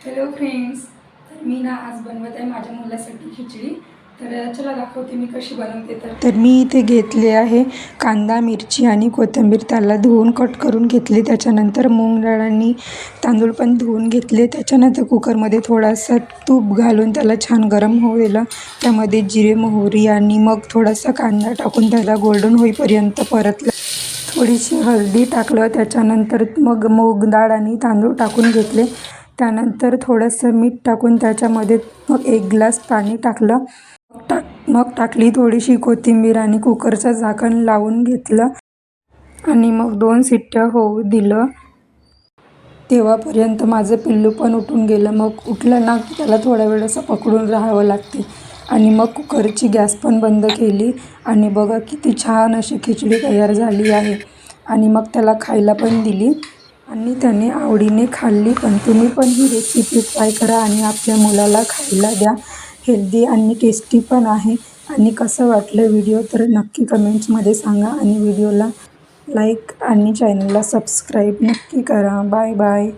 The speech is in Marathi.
हॅलो फ्रेंड्स, तर मी ना आज बनवत आहे माझ्या मुलासाठी खिचडी. तर चला दाखवते मी कशी बनवते. तर मी इथे घेतले आहे कांदा, मिरची आणि कोथिंबीर. त्याला धुवून कट करून घेतले. त्याच्यानंतर मूग डाळ आणि तांदूळ पण धुवून घेतले. त्याच्यानंतर कुकरमध्ये थोडासा तूप घालून त्याला छान गरम होऊ दिलं. त्यामध्ये जिरे, मोहरी आणि मग थोडासा कांदा टाकून त्याला गोल्डन होईपर्यंत परतलं. थोडीशी हळदी टाकलं. त्याच्यानंतर मग मूग डाळ आणि तांदूळ टाकून घेतले. त्यानंतर थोडंसं मीठ टाकून त्याच्यामध्ये मग 1 ग्लास पाणी टाकलं. मग टाकली थोडीशी कोथिंबीर आणि कुकरचं झाकण लावून घेतलं आणि मग 2 शिट्ट्या होऊ दिलं. तेव्हापर्यंत माझं पिल्लू पण उठून गेलं. मग उठलं ना त्याला थोडा वेळ असं पकडून राहावं लागते. आणि मग कुकरची गॅस पण बंद केली आणि बघा किती छान अशी खिचडी तयार झाली आहे. आणि मग त्याला खायला पण दिली आणि त्याने आवडीने खाल्ली पण. तुम्ही पण ही रेसिपी ट्राय करा आणि आपल्या मुलाला खायला द्या. हेल्दी आणि टेस्टी पण आहे. आणि कसं वाटलं व्हिडिओ तर नक्की कमेंट्समध्ये सांगा आणि व्हिडिओला लाईक आणि चॅनलला सबस्क्राईब नक्की करा. Bye bye.